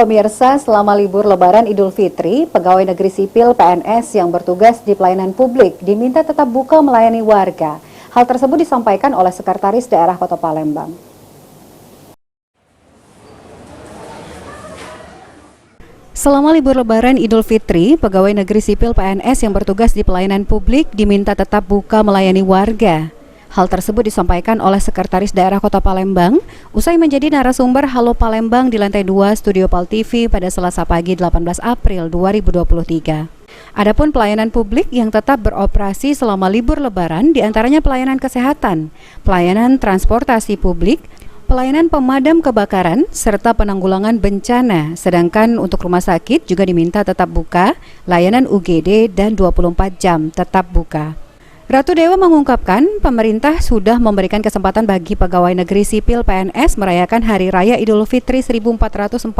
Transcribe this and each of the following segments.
Pemirsa, selama libur Lebaran Idul Fitri, pegawai negeri sipil PNS yang bertugas di pelayanan publik diminta tetap buka melayani warga. Hal tersebut disampaikan oleh Sekretaris Daerah Kota Palembang. Selama libur Lebaran Idul Fitri, pegawai negeri sipil PNS yang bertugas di pelayanan publik diminta tetap buka melayani warga. Hal tersebut disampaikan oleh Sekretaris Daerah Kota Palembang usai menjadi narasumber Halo Palembang di lantai 2 Studio Pal TV pada Selasa pagi 18 April 2023. Adapun pelayanan publik yang tetap beroperasi selama libur Lebaran diantaranya pelayanan kesehatan, pelayanan transportasi publik, pelayanan pemadam kebakaran, serta penanggulangan bencana. Sedangkan untuk rumah sakit juga diminta tetap buka, layanan UGD dan 24 jam tetap buka. Ratu Dewa mengungkapkan pemerintah sudah memberikan kesempatan bagi pegawai negeri sipil PNS merayakan Hari Raya Idul Fitri 1444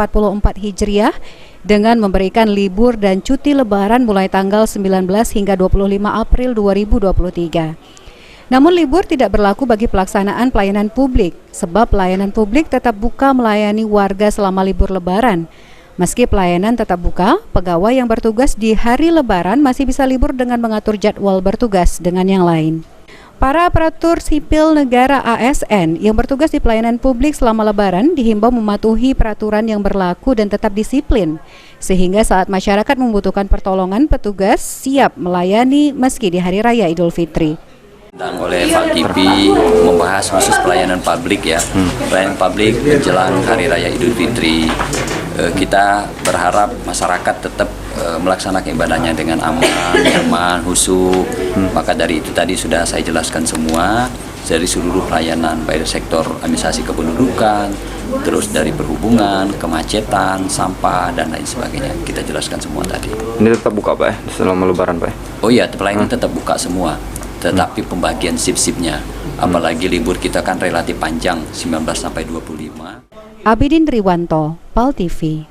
Hijriah dengan memberikan libur dan cuti lebaran mulai tanggal 19 hingga 25 April 2023. Namun libur tidak berlaku bagi pelaksanaan pelayanan publik, sebab pelayanan publik tetap buka melayani warga selama libur lebaran. Meski pelayanan tetap buka, pegawai yang bertugas di hari Lebaran masih bisa libur dengan mengatur jadwal bertugas dengan yang lain. Para aparatur sipil negara ASN yang bertugas di pelayanan publik selama Lebaran dihimbau mematuhi peraturan yang berlaku dan tetap disiplin, sehingga saat masyarakat membutuhkan pertolongan, petugas siap melayani meski di Hari Raya Idul Fitri. Oleh Pal TV membahas khusus pelayanan publik ya, pelayanan publik menjelang Hari Raya Idul Fitri. Kita berharap masyarakat tetap melaksanakan ibadahnya dengan aman, nyaman, khusyuk. Maka dari itu tadi sudah saya jelaskan semua dari seluruh pelayanan, baik sektor administrasi kependudukan, terus dari perhubungan, kemacetan, sampah dan lain sebagainya. Kita jelaskan semua tadi. Ini tetap buka Pak ya selama Lebaran Pak ya? Oh iya, pelayanan tetap buka semua. Tetapi pembagian shift-shiftnya, apalagi libur kita kan relatif panjang, 19 sampai 25. Abidin Riwanto, Pal TV.